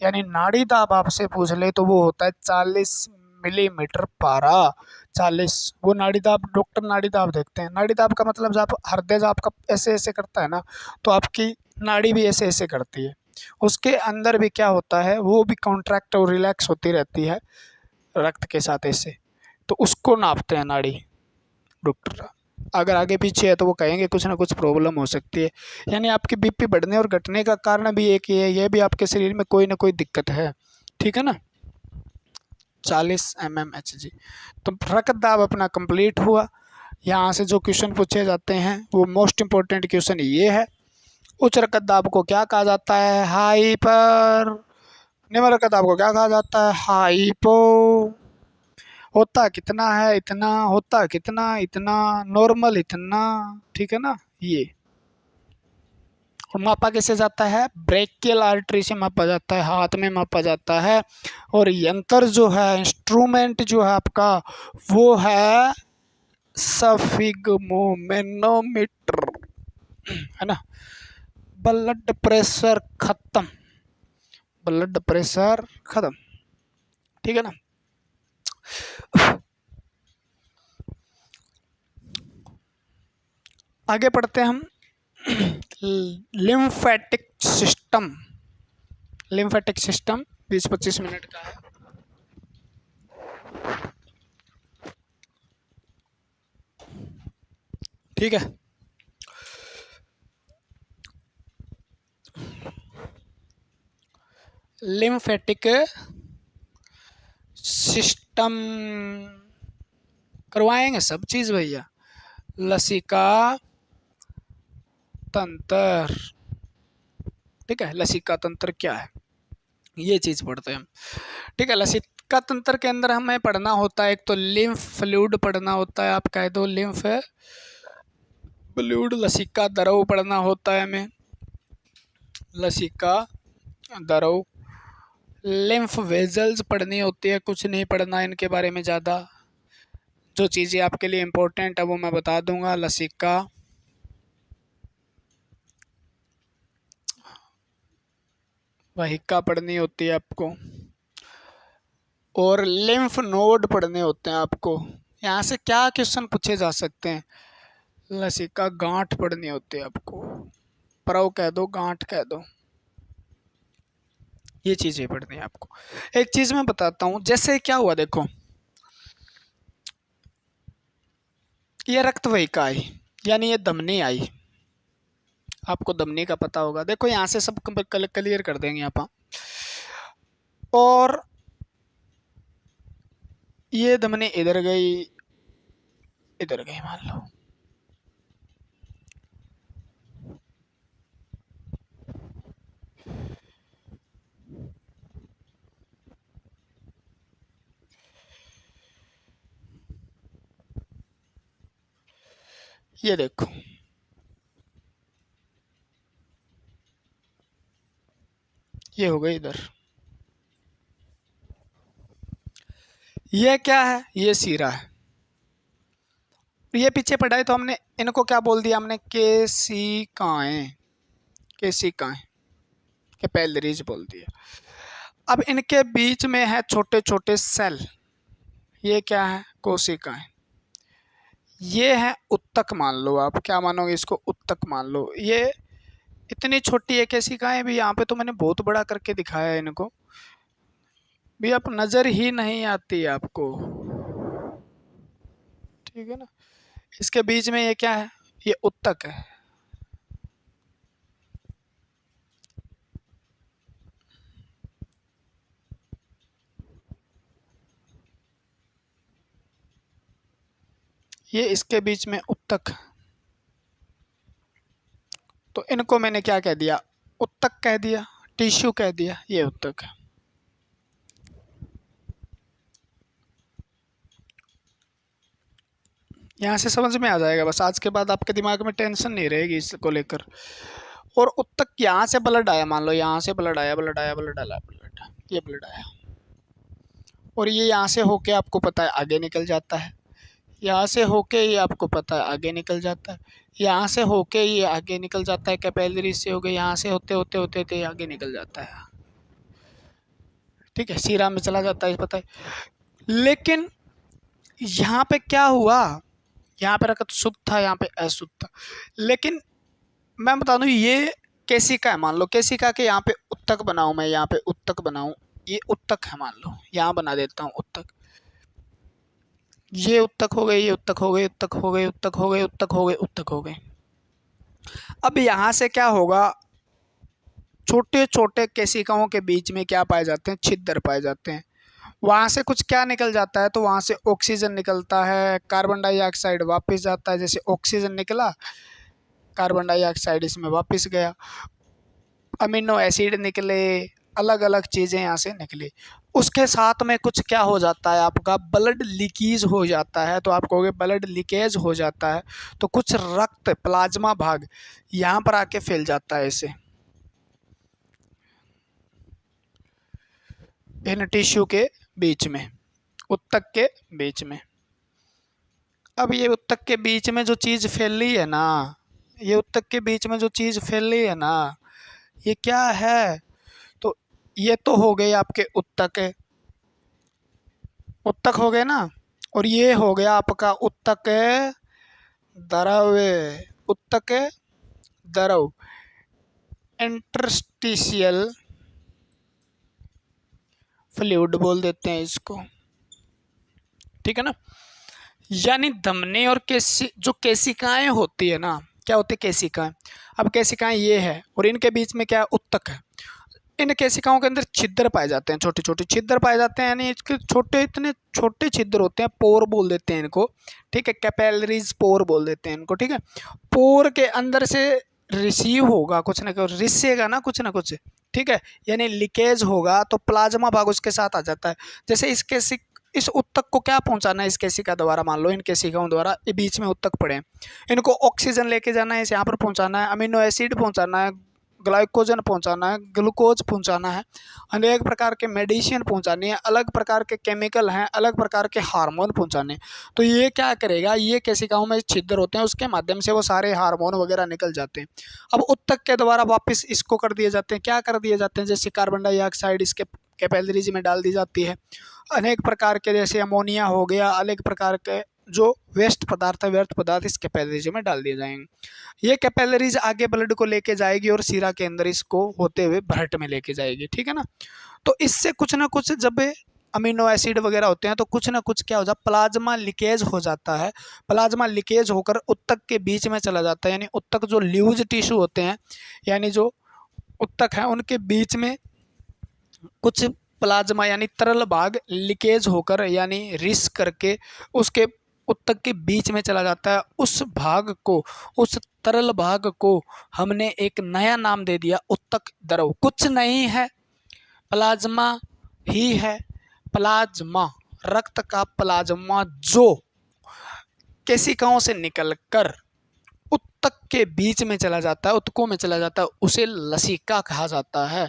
यानी नाड़ी दाब आपसे पूछ ले तो वो होता है 40 मिलीमीटर पारा। 40, वो नाड़ी दाब, डॉक्टर नाड़ी दाब देखते हैं। नाड़ी दाब का मतलब जब हृदय जब आपका ऐसे ऐसे करता है ना, तो आपकी नाड़ी भी ऐसे ऐसे करती है। उसके अंदर भी क्या होता है, वो भी कॉन्ट्रैक्ट और रिलैक्स होती रहती है रक्त के साथ ऐसे, तो उसको नापते हैं नाड़ी डॉक्टर। अगर आगे पीछे है तो वो कहेंगे कुछ ना कुछ प्रॉब्लम हो सकती है। यानी आपकी बीपी बढ़ने और घटने का कारण भी एक ही है, ये भी आपके शरीर में कोई ना कोई दिक्कत है। ठीक है ना? 40 mmHg। तो रक्त दाब अपना कंप्लीट हुआ। यहाँ से जो क्वेश्चन पूछे जाते हैं वो मोस्ट इंपॉर्टेंट क्वेश्चन ये है, उच्च रक्त दाब को क्या कहा जाता है? हाइपर। निम्न रक्त दाब को क्या कहा जाता है? हाइपो। होता कितना है? इतना। होता कितना? इतना। नॉर्मल इतना। ठीक है ना? ये। और मापा कैसे जाता है? ब्रेकियल आर्टरी से मापा जाता है, हाथ में मापा जाता है। और यंत्र जो है, इंस्ट्रूमेंट जो है आपका, वो है सफिग्मोमेनोमीटर, है ना? ब्लड प्रेशर खत्म। ब्लड प्रेशर खत्म। ठीक है ना? आगे पढ़ते हैं हम। Lymphatic system. Lymphatic system 20-25 minute का है। ठीक है। लिम्फेटिक सिस्टम करवाएंगे सब चीज भैया। लसिका तंत्र। ठीक है। लसिका तंत्र क्या है, ये चीज पढ़ते हैं हम। ठीक है। लसिका तंत्र के अंदर हमें पढ़ना होता है, एक तो लिम्फ फ्लूइड पढ़ना होता है, आप कह दो लिम्फ फ्लूइड। लसिका द्रव पढ़ना होता है हमें, लसिका द्रव। लिम्फ वेजल्स पढ़नी होती है, कुछ नहीं पढ़ना इनके बारे में ज़्यादा। जो चीज़ें आपके लिए इम्पोर्टेंट है वो मैं बता दूंगा। लसिका वाहिका पढ़नी होती है आपको, और लिम्फ नोड पढ़ने होते हैं आपको। यहाँ से क्या क्वेश्चन पूछे जा सकते हैं? लसिका गांठ पढ़नी होती है आपको, परव कह दो, गांठ कह दो, ये चीज़ें पढ़नी है आपको। एक चीज़ मैं बताता हूँ, जैसे क्या हुआ देखो, ये रक्त वाहिका आई, यानी ये धमनी आई। आपको धमनी का पता होगा, देखो यहाँ से सब क्लियर कर देंगे यहाँ। और ये धमनी इधर गई, इधर गई मान लो, ये देखो, ये हो गई इधर। ये क्या है? ये सीरा है। ये पीछे पढ़ा है तो हमने इनको क्या बोल दिया? हमने केशिकाएं, केशिकाएं, कैपिलरीज बोल दिया। अब इनके बीच में है छोटे छोटे सेल, ये क्या है? कोशिकाएं। ये है उत्तक, मान लो आप, क्या मानोगे इसको? उत्तक मान लो। ये इतनी छोटी है केशिकाएं भी, यहाँ पे तो मैंने बहुत बड़ा करके दिखाया है इनको भी, आप नजर ही नहीं आती आपको, ठीक है ना। इसके बीच में ये क्या है? ये उत्तक है। ये इसके बीच में उत्तक, तो इनको मैंने क्या कह दिया? उत्तक कह दिया, टिश्यू कह दिया। ये उत्तक है। यहाँ से समझ में आ जाएगा बस, आज के बाद आपके दिमाग में टेंशन नहीं रहेगी इसको लेकर। और उत्तक, यहाँ से ब्लड आया, मान लो यहाँ से ब्लड आया, ब्लड आया, ब्लड आया, ब्लड, ये ब्लड आया, और ये यहाँ से होके आपको पता है आगे निकल जाता है, यहाँ से होके ये आपको पता है आगे निकल जाता है, यहाँ से होके ये आगे निकल जाता है, कैपिलरी से होके यहाँ से होते होते होते होते आगे निकल जाता है, ठीक है, सीरा में चला जाता है, पता है। लेकिन यहाँ पे क्या हुआ? यहाँ पे रखा तो शुद्ध था, यहाँ पे अशुद्ध था। लेकिन मैं बता दूं, ये केशिका है, मान लो केशिका के यहाँ पे उत्तक बनाऊं, मैं यहाँ पे उत्तक बनाऊं, ये उत्तक है, मान लो यहाँ बना देता हूँ उत्तक। ये उत्तक हो गए, ये उत्तक हो गए, उत्तक हो गए, उत्तक हो गए, उत्तक हो गए, उत्तक हो गए। अब यहाँ से क्या होगा? छोटे छोटे केशिकाओं के बीच में क्या पाए जाते हैं? छिद्र पाए जाते हैं। वहाँ से कुछ क्या निकल जाता है? तो वहाँ से ऑक्सीजन निकलता है, कार्बन डाइऑक्साइड वापस जाता है, जैसे ऑक्सीजन निकला, कार्बन डाइऑक्साइड इसमें वापस गया, अमीनो एसिड निकले, अलग अलग चीज़ें यहाँ से निकली। उसके साथ में कुछ क्या हो जाता है? आपका ब्लड लीकेज हो जाता है। तो आप कहोगे ब्लड लीकेज हो जाता है, तो कुछ रक्त प्लाज्मा भाग यहाँ पर आके फैल जाता है इसे, इन टिश्यू के बीच में, उत्तक के बीच में। अब ये उत्तक के बीच में जो चीज़ फैल रही है ना, ये उत्तक के बीच में जो चीज़ फैल रही है ना, ये क्या है? तो ये तो हो गए आपके उत्तक, उत्तक हो गए ना, और ये हो गया आपका उत्तक द्रव, उत्तक द्रव, इंटरस्टिशियल फ्लूइड बोल देते हैं इसको, ठीक है ना। यानी धमनी और जो केशिकाएं होती है ना, क्या होती है? केशिकाएं। अब केशिकाएं ये है, और इनके बीच में क्या? उत्तक है। इन केशिकाओं के अंदर छिद्र पाए जाते हैं, छोटे छोटे छिद्र पाए जाते हैं, यानी इसके छोटे, इतने छोटे छिद्र होते हैं, पोर बोल देते हैं इनको, ठीक है, कैपिलरीज पोर बोल देते हैं इनको, ठीक है। पोर के अंदर से रिसीव होगा कुछ ना कुछ, रिसेगा ना कुछ ना कुछ, ठीक है, यानी लीकेज होगा, तो प्लाज्मा भाग उसके साथ आ जाता है। जैसे इस उत्तक को क्या पहुंचाना है? इस केशिका द्वारा, मान लो इन केशिकाओं द्वारा ये बीच में उत्तक पड़े हैं, इनको ऑक्सीजन लेके जाना है, इसे यहाँ पर पहुंचाना है, अमीनो एसिड पहुंचाना है, ग्लाइकोजन पहुंचाना है, ग्लूकोज पहुंचाना है, अनेक प्रकार के मेडिसिन पहुंचानी है, अलग प्रकार के केमिकल हैं, अलग प्रकार के हार्मोन पहुंचाने हैं। तो ये क्या करेगा? ये केशिकाओं में छिद्र होते हैं, उसके माध्यम से वो सारे हार्मोन वगैरह निकल जाते हैं। अब उत्तक के द्वारा वापस इसको कर दिए जाते हैं, क्या कर दिए जाते हैं? जैसे कार्बन डाइऑक्साइड इसके कैपिलरीज में डाल दी जाती है, अनेक प्रकार के, जैसे अमोनिया हो गया, अनेक प्रकार के जो वेस्ट पदार्थ है, व्यर्थ पदार्थ इस कैपिलरीज में डाल दिए जाएंगे। ये कैपिलरीज आगे ब्लड को लेके जाएगी और सीरा के अंदर इसको होते हुए भरट में लेके जाएगी, ठीक है ना। तो इससे कुछ ना कुछ, जब अमीनो एसिड वगैरह होते हैं, तो कुछ ना कुछ क्या हो जाता? प्लाज्मा लीकेज हो जाता है। प्लाज्मा लीकेज होकर उत्तक के बीच में चला जाता है, यानी उत्तक जो ल्यूज टिश्यू होते हैं, यानी जो उत्तक है, उनके बीच में कुछ प्लाज्मा यानी तरल भाग लीकेज होकर, यानी रिस करके उसके उत्तक के बीच में चला जाता है। उस भाग को, उस तरल भाग को हमने एक नया नाम दे दिया, उत्तक द्रव। कुछ नहीं है, प्लाज्मा ही है। प्लाज्मा, रक्त का प्लाज्मा, जो केशिकाओं से निकलकर उत्तक के बीच में चला जाता है, उत्तकों में चला जाता है, उसे लसिका कहा जाता है।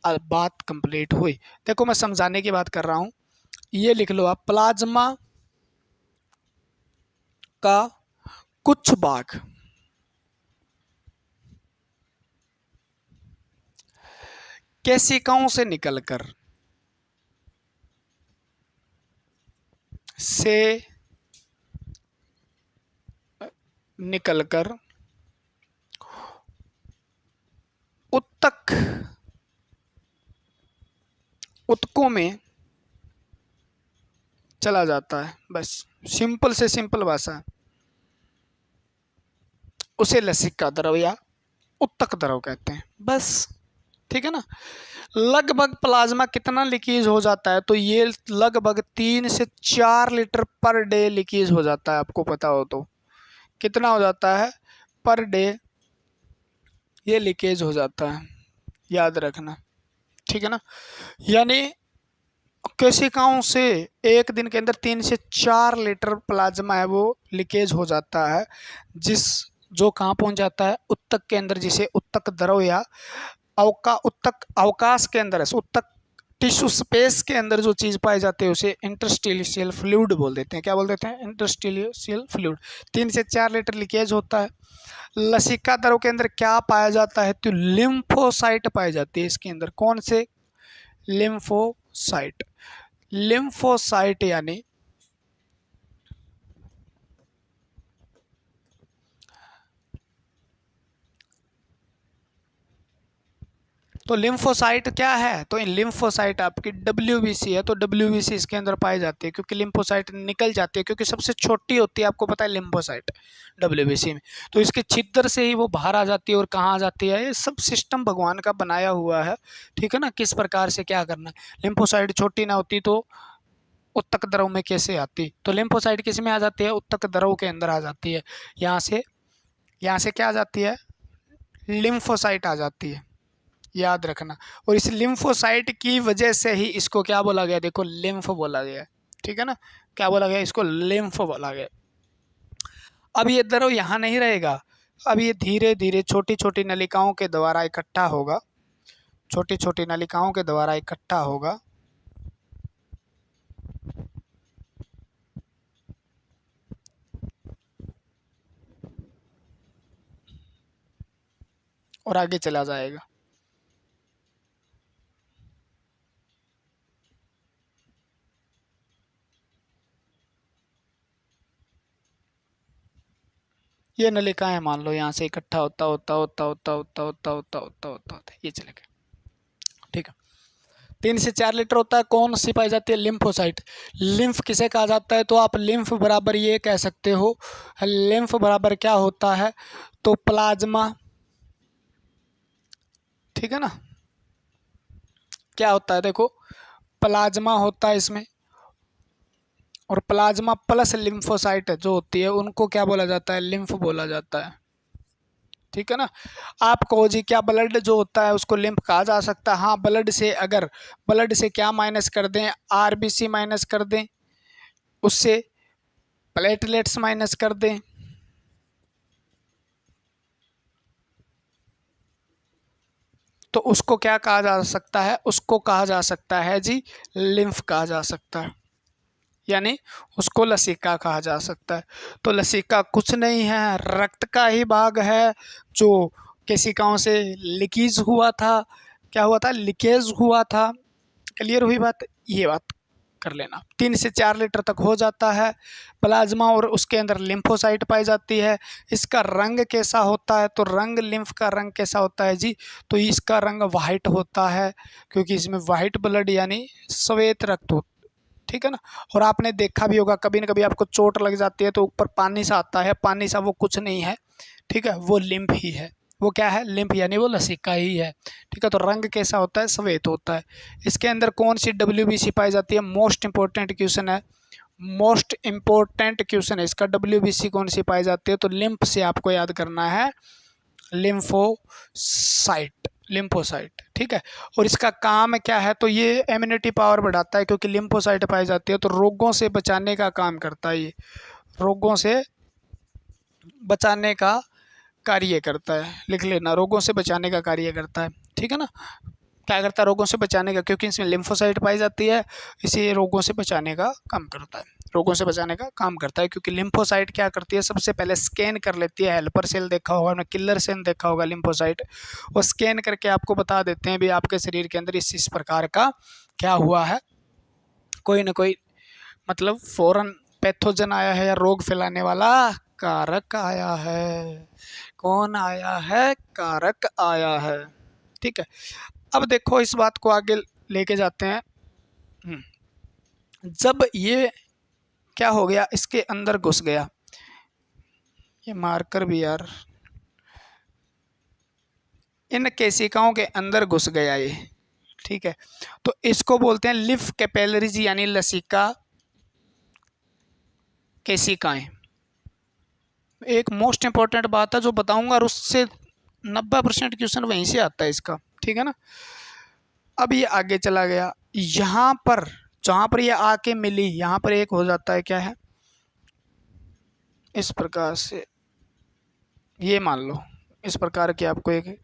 अब बात कंप्लीट हुई। देखो मैं समझाने की बात कर रहा हूँ, ये लिख लो आप, प्लाज्मा का कुछ भाग केशिकाओं से निकलकर उत्तक उत्तकों में चला जाता है। बस सिंपल से सिंपल भाषा है, उसे लसिका द्रव या उत्तक द्रव कहते हैं। बस ठीक है ना। लगभग प्लाज्मा कितना लीकेज हो जाता है, तो ये लगभग 3 से 4 लीटर पर डे लीकेज हो जाता है। आपको पता हो तो कितना हो जाता है पर डे, ये लीकेज हो जाता है, याद रखना, ठीक है ना। यानी केशिकाओं से एक दिन के अंदर 3 से 4 लीटर प्लाज्मा है वो लीकेज हो जाता है, जो कहाँ पहुंच जाता है, उत्तक के अंदर, जिसे उत्तक द्रव या उत्तक अवकाश के अंदर है, उत्तक टिश्यू स्पेस के अंदर जो चीज़ पाई जाती है उसे इंटरस्टिशियल फ्लूइड बोल देते हैं। क्या बोल देते हैं? Interstitial fluid. 3 से 4 लीटर लीकेज होता है। लसिका द्रव के अंदर क्या पाया जाता है, तो लिम्फोसाइट पाई जाती है इसके अंदर। कौन से? लिम्फोसाइट। लिम्फोसाइट यानी तो लिम्फोसाइट क्या है, तो लिम्फोसाइट आपकी WBC है, तो WBC इसके अंदर पाई जाती है, क्योंकि लिम्फोसाइट निकल जाती है, क्योंकि सबसे छोटी होती है, आपको पता है लिम्फोसाइट WBC में, तो इसके छिद्र से ही वो बाहर आ जाती है। और कहाँ आ जाती है? ये सब सिस्टम भगवान का बनाया हुआ है, ठीक है ना, किस प्रकार से क्या करना है। लिम्फोसाइट छोटी ना होती तो उत्तक द्रव में कैसे आती, तो लिम्फोसाइट किस में आ जाती है? उत्तक द्रव के अंदर आ जाती है। यहाँ से क्या आ जाती है? लिम्फोसाइट आ जाती है, याद रखना। और इस लिम्फोसाइट की वजह से ही इसको क्या बोला गया? देखो लिम्फ बोला गया, ठीक है ना। क्या बोला गया? इसको लिम्फ बोला गया। अब ये द्रव यहाँ नहीं रहेगा, अब ये धीरे धीरे छोटी छोटी नलिकाओं के द्वारा इकट्ठा होगा, छोटी छोटी नलिकाओं के द्वारा इकट्ठा होगा, और आगे चला जाएगा। ये नलिकाएं मान लो यहाँ से इकट्ठा होता होता होता होता होता होता होता होता होता होता ये चलेगा, ठीक है। 3 से 4 लीटर होता है। कौन सी पाई जाती है? लिम्फोसाइट। लिम्फ किसे कहा जाता है? तो आप लिम्फ बराबर ये कह सकते हो, लिम्फ बराबर क्या होता है, तो प्लाज्मा, ठीक है ना। क्या होता है? देखो प्लाज्मा होता है इसमें, और प्लाज्मा प्लस लिम्फोसाइट जो होती है उनको क्या बोला जाता है? लिम्फ बोला जाता है, ठीक है ना। आप कहो जी क्या ब्लड जो होता है उसको लिम्फ कहा जा सकता है? हाँ, ब्लड से अगर ब्लड से क्या माइनस कर दें? RBC माइनस कर दें, उससे प्लेटलेट्स माइनस कर दें, तो उसको क्या कहा जा सकता है? उसको कहा जा सकता है जी लिम्फ कहा जा सकता है, यानी उसको लसिका कहा जा सकता है। तो लसिका कुछ नहीं है, रक्त का ही भाग है जो केशिकाओं से लीकेज हुआ था। क्या हुआ था? लीकेज हुआ था। क्लियर हुई बात? ये बात कर लेना। 3 से 4 लीटर तक हो जाता है प्लाज्मा, और उसके अंदर लिम्फोसाइट पाई जाती है। इसका रंग कैसा होता है? तो रंग, लिम्फ का रंग कैसा होता है जी? तो इसका रंग वाइट होता है, क्योंकि इसमें वाइट ब्लड यानी श्वेत रक्त होता, ठीक है ना। और आपने देखा भी होगा कभी न कभी आपको चोट लग जाती है तो ऊपर पानी सा आता है, पानी सा, वो कुछ नहीं है, ठीक है, वो लिम्फ ही है। वो क्या है? लिम्फ, यानी वो लसिका ही है, ठीक है। तो रंग कैसा होता है? श्वेत होता है। इसके अंदर कौन सी WBC पाई जाती है? मोस्ट इंपॉर्टेंट क्वेश्चन है, मोस्ट इंपॉर्टेंट क्वेश्चन है इसका। WBC कौन सी पाई जाती है? तो लिम्फ से आपको याद करना है, लिम्फोसाइट, लिम्फोसाइट, ठीक है। और इसका काम क्या है? तो ये इम्यूनिटी पावर बढ़ाता है, क्योंकि लिम्फोसाइट पाई जाती है, तो रोगों से बचाने का काम करता है। ये रोगों से बचाने का कार्य करता है, लिख लेना, रोगों से बचाने का कार्य करता है, ठीक है ना। क्या करता है, रोगों से बचाने का, क्योंकि इसमें लिम्फोसाइट पाई जाती है, इसी रोगों से बचाने का काम करता है, रोगों से बचाने का काम करता है। क्योंकि लिम्फोसाइट क्या करती है, सबसे पहले स्कैन कर लेती है, हेल्पर सेल देखा होगा आपने, किलर सेल देखा होगा लिम्फोसाइट, वो स्कैन करके आपको बता देते हैं भी आपके शरीर के अंदर इस प्रकार का क्या हुआ है, कोई ना कोई मतलब फौरन पैथोजन आया है या रोग फैलाने वाला कारक आया है। कौन आया है, कारक आया है, ठीक है। अब देखो इस बात को आगे लेके जाते हैं। जब ये क्या हो गया, इसके अंदर घुस गया, ये मार्कर भी यार, इन केशिकाओं के अंदर घुस गया ये, ठीक है। तो इसको बोलते हैं लिफ कैपिलरीज, यानी लसिका केशिकाएं। एक मोस्ट इंपॉर्टेंट बात है जो बताऊंगा, और उससे 90% क्वेश्चन वहीं से आता है इसका, ठीक है ना। अब ये आगे चला गया, यहाँ पर जहाँ पर ये आके मिली, यहाँ पर एक हो जाता है, क्या है, इस प्रकार से, ये मान लो इस प्रकार की आपको एक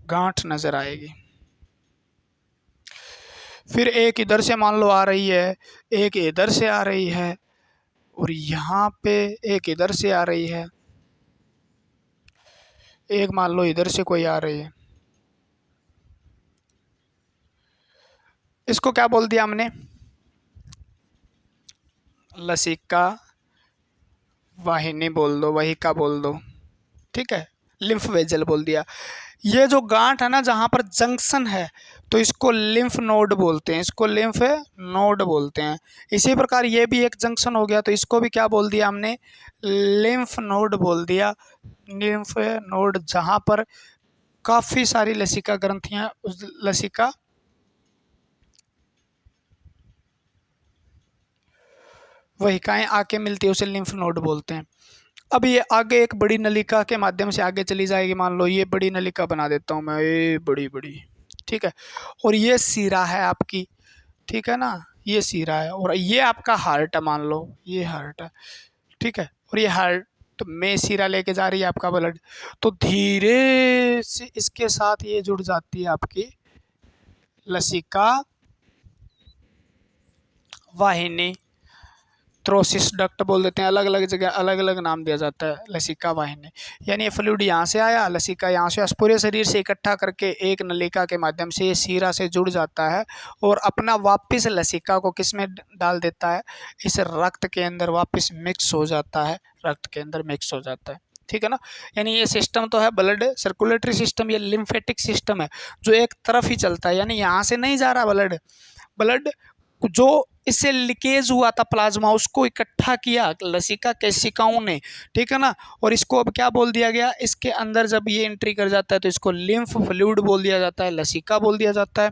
गांठ नजर आएगी। फिर एक इधर से मान लो आ रही है, एक इधर से आ रही है, और यहाँ पे एक इधर से आ रही है, एक मान लो इधर से कोई आ रही है। इसको क्या बोल दिया हमने, लसिका वाहिनी बोल दो, वहिका बोल दो, ठीक है, लिम्फ वेजल बोल दिया। ये जो गांठ है ना, जहाँ पर जंक्शन है, तो इसको लिम्फ नोड बोलते हैं, इसको लिम्फ नोड बोलते हैं। इसी प्रकार ये भी एक जंक्शन हो गया, तो इसको भी क्या बोल दिया हमने, लिम्फ नोड बोल दिया। लिम्फ नोड जहाँ पर काफ़ी सारी लसिका ग्रंथियाँ, उस लसिका वहिकाएँ आके मिलती है, उसे लिम्फ नोड बोलते हैं। अब ये आगे एक बड़ी नलिका के माध्यम से आगे चली जाएगी, मान लो ये बड़ी नलिका बना देता हूँ मैं, ये बड़ी बड़ी, ठीक है, और ये सीरा है आपकी, ठीक है ना, ये सीरा है, और ये आपका हार्ट है, मान लो ये हार्ट है, ठीक है, और ये हार्ट में सीरा लेके जा रही है आपका ब्लड, तो धीरे से इसके साथ ये जुड़ जाती है आपकी लसिका वाहिनी, थ्रोसिस डक्ट बोल देते हैं, अलग अलग जगह अलग अलग नाम दिया जाता है लसिका वाहिनी। यानी ये फ्लूइड यहाँ से आया, लसिका यहाँ से, पूरे शरीर से इकट्ठा करके एक नलिका के माध्यम से ये सीरा से जुड़ जाता है, और अपना वापस लसिका को किस में डाल देता है, इस रक्त के अंदर वापस मिक्स हो जाता है, रक्त के अंदर मिक्स हो जाता है, ठीक है ना। यानी ये सिस्टम तो है ब्लड सर्कुलेटरी सिस्टम, ये लिम्फेटिक सिस्टम है जो एक तरफ ही चलता है, यानी यहाँ से नहीं जा रहा ब्लड, ब्लड जो इससे लीकेज हुआ था प्लाज्मा, उसको इकट्ठा किया लसिका केशिकाओं ने, ठीक है ना, और इसको अब क्या बोल दिया गया, इसके अंदर जब ये एंट्री कर जाता है तो इसको लिम्फ फ्लूइड बोल दिया जाता है, लसिका बोल दिया जाता है।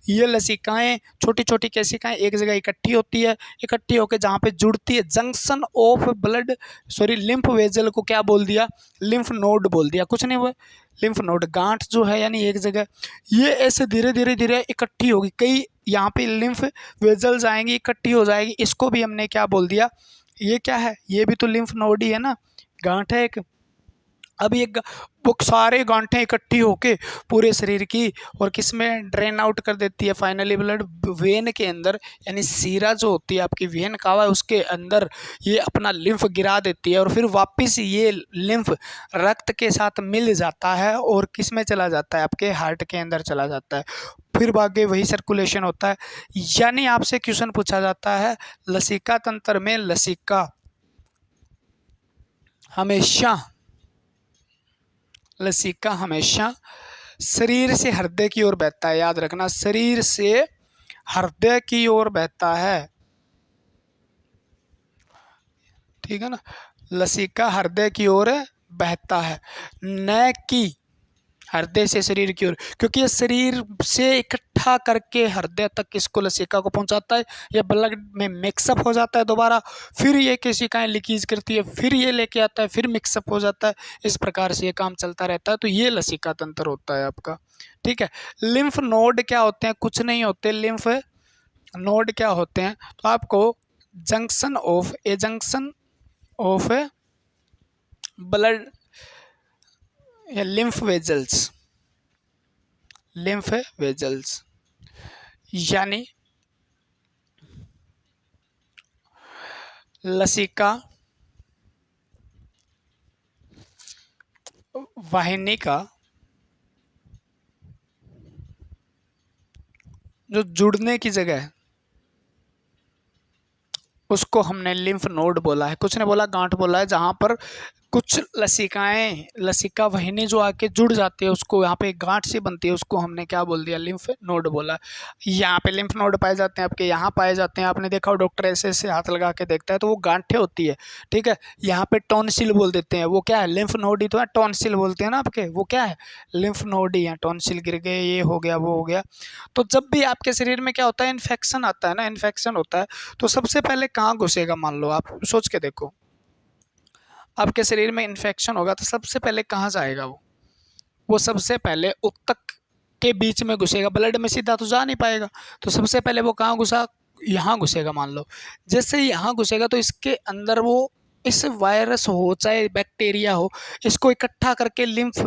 ये लसिकाएं, छोटी छोटी केशिकाएं एक जगह इकट्ठी होती है, इकट्ठी होकर जहाँ पे जुड़ती है, junction of blood sorry lymph vessel को क्या बोल दिया, लिम्फ नोड बोल दिया, कुछ नहीं हुआ, लिम्फ नोड गांठ जो है, यानी एक जगह ये ऐसे धीरे धीरे धीरे इकट्ठी होगी, कई यहाँ पे लिम्फ वेजल्स आएंगी, इकट्ठी हो जाएगी, इसको भी हमने क्या बोल दिया, ये क्या है, ये भी तो लिम्फ नोड ही है ना, गांठ है एक। अब ये वो सारे गांठें इकट्ठी होके पूरे शरीर की, और किस में ड्रेन आउट कर देती है फाइनली, ब्लड वेन के अंदर, यानी सीरा जो होती है आपकी वेन कावा है उसके अंदर ये अपना लिम्फ गिरा देती है, और फिर वापस ये लिम्फ रक्त के साथ मिल जाता है और किस में चला जाता है, आपके हार्ट के अंदर चला जाता है, फिर आगे वही सर्कुलेशन होता है। यानी आपसे क्वेश्चन पूछा जाता है, लसिका तंत्र में लसिका हमेशा शरीर से हृदय की ओर बहता है, याद रखना, शरीर से हृदय की ओर बहता है, ठीक है ना, लसिका हृदय की ओर बहता है, न कि हृदय से शरीर की ओर, क्योंकि ये शरीर से इकट्ठा करके हृदय तक इसको लसिका को पहुंचाता है, ये ब्लड में मिक्सअप हो जाता है दोबारा, फिर ये केशिकाएं लीकेज करती है, फिर ये लेके आता है, फिर मिक्सअप हो जाता है, इस प्रकार से ये काम चलता रहता है, तो ये लसिका तंत्र होता है आपका, ठीक है। लिम्फ नोड क्या होते हैं, कुछ नहीं होते, लिम्फ नोड क्या होते हैं, तो आपको जंक्शन ऑफ ब्लड ये लिम्फ वेजल्स, लिम्फ वेजल्स यानी लसिका वाहिनी का जो जुड़ने की जगह है उसको हमने लिम्फ नोड बोला है, कुछ ने बोला गांठ बोला है, जहां पर कुछ लसिकाएं, लसिका वाहिनी जो आके जुड़ जाती है उसको यहाँ पे गांठ सी बनती है, उसको हमने क्या बोल दिया, लिम्फ नोड बोला। यहाँ पे लिम्फ नोड पाए जाते हैं, आपके यहाँ पाए जाते हैं, आपने देखा हो डॉक्टर ऐसे ऐसे हाथ लगा के देखता है तो वो गांठें होती है, ठीक है। यहाँ पे टॉन्सिल बोल देते हैं, वो क्या है, लिम्फ नोड ही तो है, टॉन्सिल बोलते हैं ना आपके, वो क्या है, लिम्फ नोड ही है। टॉन्सिल गिर गए, ये हो गया, वो हो गया। तो जब भी आपके शरीर में क्या होता है, इन्फेक्शन आता है ना, इन्फेक्शन होता है तो सबसे पहले कहाँ घुसेगा, मान लो आप सोच के देखो, आपके शरीर में इन्फेक्शन होगा तो सबसे पहले कहाँ जाएगा वो सबसे पहले उत्तक के बीच में घुसेगा, ब्लड में सीधा तो जा नहीं पाएगा, तो सबसे पहले वो कहाँ घुसा, यहाँ घुसेगा। मान लो जैसे यहाँ घुसेगा तो इसके अंदर वो इस वायरस हो चाहे बैक्टीरिया हो, इसको इकट्ठा करके लिम्फ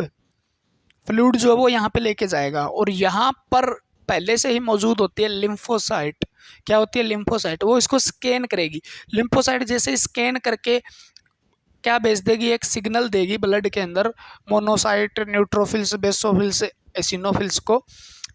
फ्लूइड जो है वो यहाँ पे लेके जाएगा, और यहाँ पर पहले से ही मौजूद होती है लिम्फोसाइट। क्या होती है, लिम्फोसाइट, वो इसको स्कैन करेगी। लिम्फोसाइट जैसे स्कैन करके क्या भेज देगी, एक सिग्नल देगी ब्लड के अंदर, मोनोसाइट, न्यूट्रोफिल्स, बेसोफिल्स, एसिनोफिल्स को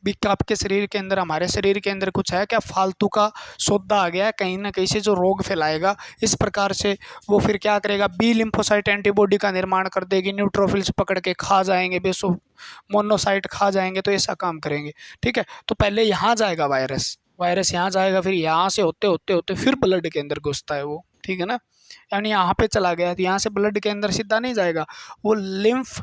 भी, आपके शरीर के अंदर, हमारे शरीर के अंदर कुछ है क्या, फालतू का सौदा आ गया है कहीं ना कहीं से जो रोग फैलाएगा। इस प्रकार से वो फिर क्या करेगा, बी लिम्फोसाइट एंटीबॉडी का निर्माण कर देगी, न्यूट्रोफिल्स पकड़ के खा जाएंगे, बेसो मोनोसाइट खा जाएंगे, तो ऐसा काम करेंगे, ठीक है। तो पहले यहाँ जाएगा वायरस, वायरस यहाँ जाएगा, फिर यहाँ से होते होते होते फिर ब्लड के अंदर घुसता है वो, ठीक है ना। यानी यहाँ पे चला गया तो यहाँ से ब्लड के अंदर सीधा नहीं जाएगा, वो लिम्फ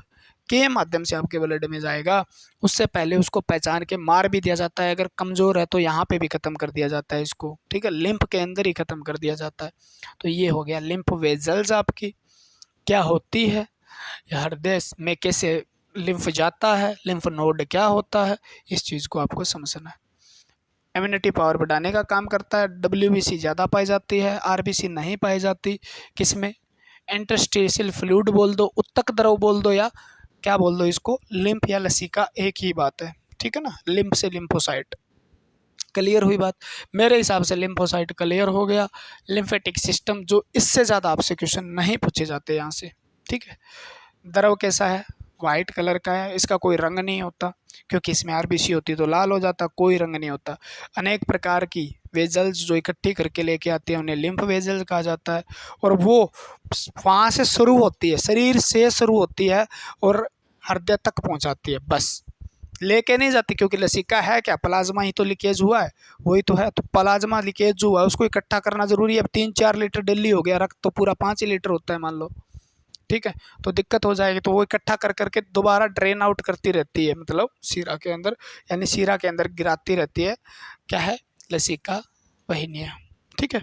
के माध्यम से आपके ब्लड में जाएगा। उससे पहले उसको पहचान के मार भी दिया जाता है, अगर कमज़ोर है तो यहाँ पे भी ख़त्म कर दिया जाता है इसको, ठीक है, लिम्फ के अंदर ही ख़त्म कर दिया जाता है। तो ये हो गया लिम्फ वेजल्स आपकी क्या होती है, हृदय में कैसे लिम्फ जाता है, लिम्फ नोड क्या होता है, इस चीज़ को आपको समझना है। इम्यूनिटी पावर बढ़ाने का काम करता है, WBC ज़्यादा पाई जाती है, RBC नहीं पाई जाती, किसमें, इंटरस्टिशियल फ्लूइड बोल दो, उत्तक द्रव बोल दो, या क्या बोल दो इसको, लिम्फ या लसिका, एक ही बात है, ठीक है ना। लिम्फ से लिम्फोसाइट, क्लियर हुई बात। मेरे हिसाब से लिम्फोसाइट क्लियर हो गया। लिम्फेटिक सिस्टम, जो इससे ज़्यादा आपसे क्वेश्चन नहीं पूछे जाते यहाँ से, ठीक है। द्रव कैसा है, वाइट कलर का है, इसका कोई रंग नहीं होता, क्योंकि इसमें RBC होती तो लाल हो जाता, कोई रंग नहीं होता। अनेक प्रकार की वेजल्स जो इकट्ठी करके लेके आते हैं उन्हें लिम्फ वेजल्स कहा जाता है, और वो वहाँ से शुरू होती है, शरीर से शुरू होती है और हृदय तक पहुँचाती है, बस लेके नहीं जाती, क्योंकि लसिका है क्या, प्लाज्मा ही तो लीकेज हुआ है, वही तो है। तो प्लाज्मा लीकेज जो हुआ है उसको इकट्ठा करना जरूरी है। अब 3-4 लीटर डेली हो गया, रक्त तो पूरा 5 ही लीटर होता है मान लो, ठीक है, तो दिक्कत हो जाएगी। तो वो इकट्ठा कर करके दोबारा ड्रेन आउट करती रहती है, मतलब शीरा के अंदर, यानी शीरा के अंदर गिराती रहती है, क्या है, लसिका वाहिनियाँ, ठीक है।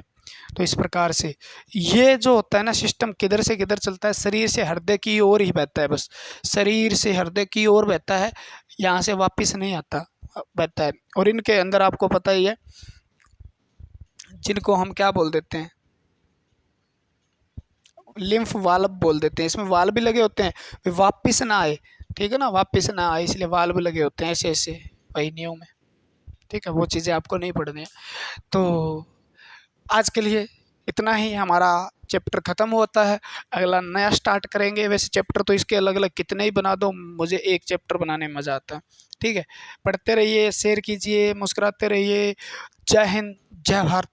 तो इस प्रकार से ये जो होता है ना सिस्टम, किधर से किधर चलता है, शरीर से हृदय की ओर ही बहता है, बस शरीर से हृदय की ओर बहता है, यहाँ से वापस नहीं आता, बहता है। और इनके अंदर आपको पता ही है, जिनको हम क्या बोल देते हैं, लिम्फ वाल्व बोल देते हैं, इसमें वाल्व भी लगे होते हैं, वे वापस ना आए, ठीक है ना, वापस ना आए, इसलिए वाल्व लगे होते हैं ऐसे ऐसे वाहिनियों में, ठीक है। वो चीज़ें आपको नहीं पढ़नी है। तो आज के लिए इतना ही, हमारा चैप्टर ख़त्म होता है, अगला नया स्टार्ट करेंगे। वैसे चैप्टर तो इसके अलग अलग कितने ही बना दो, मुझे एक चैप्टर बनाने में मज़ा आता है, ठीक है। पढ़ते रहिए, शेयर कीजिए, मुस्कुराते रहिए। जय हिंद, जय भारत।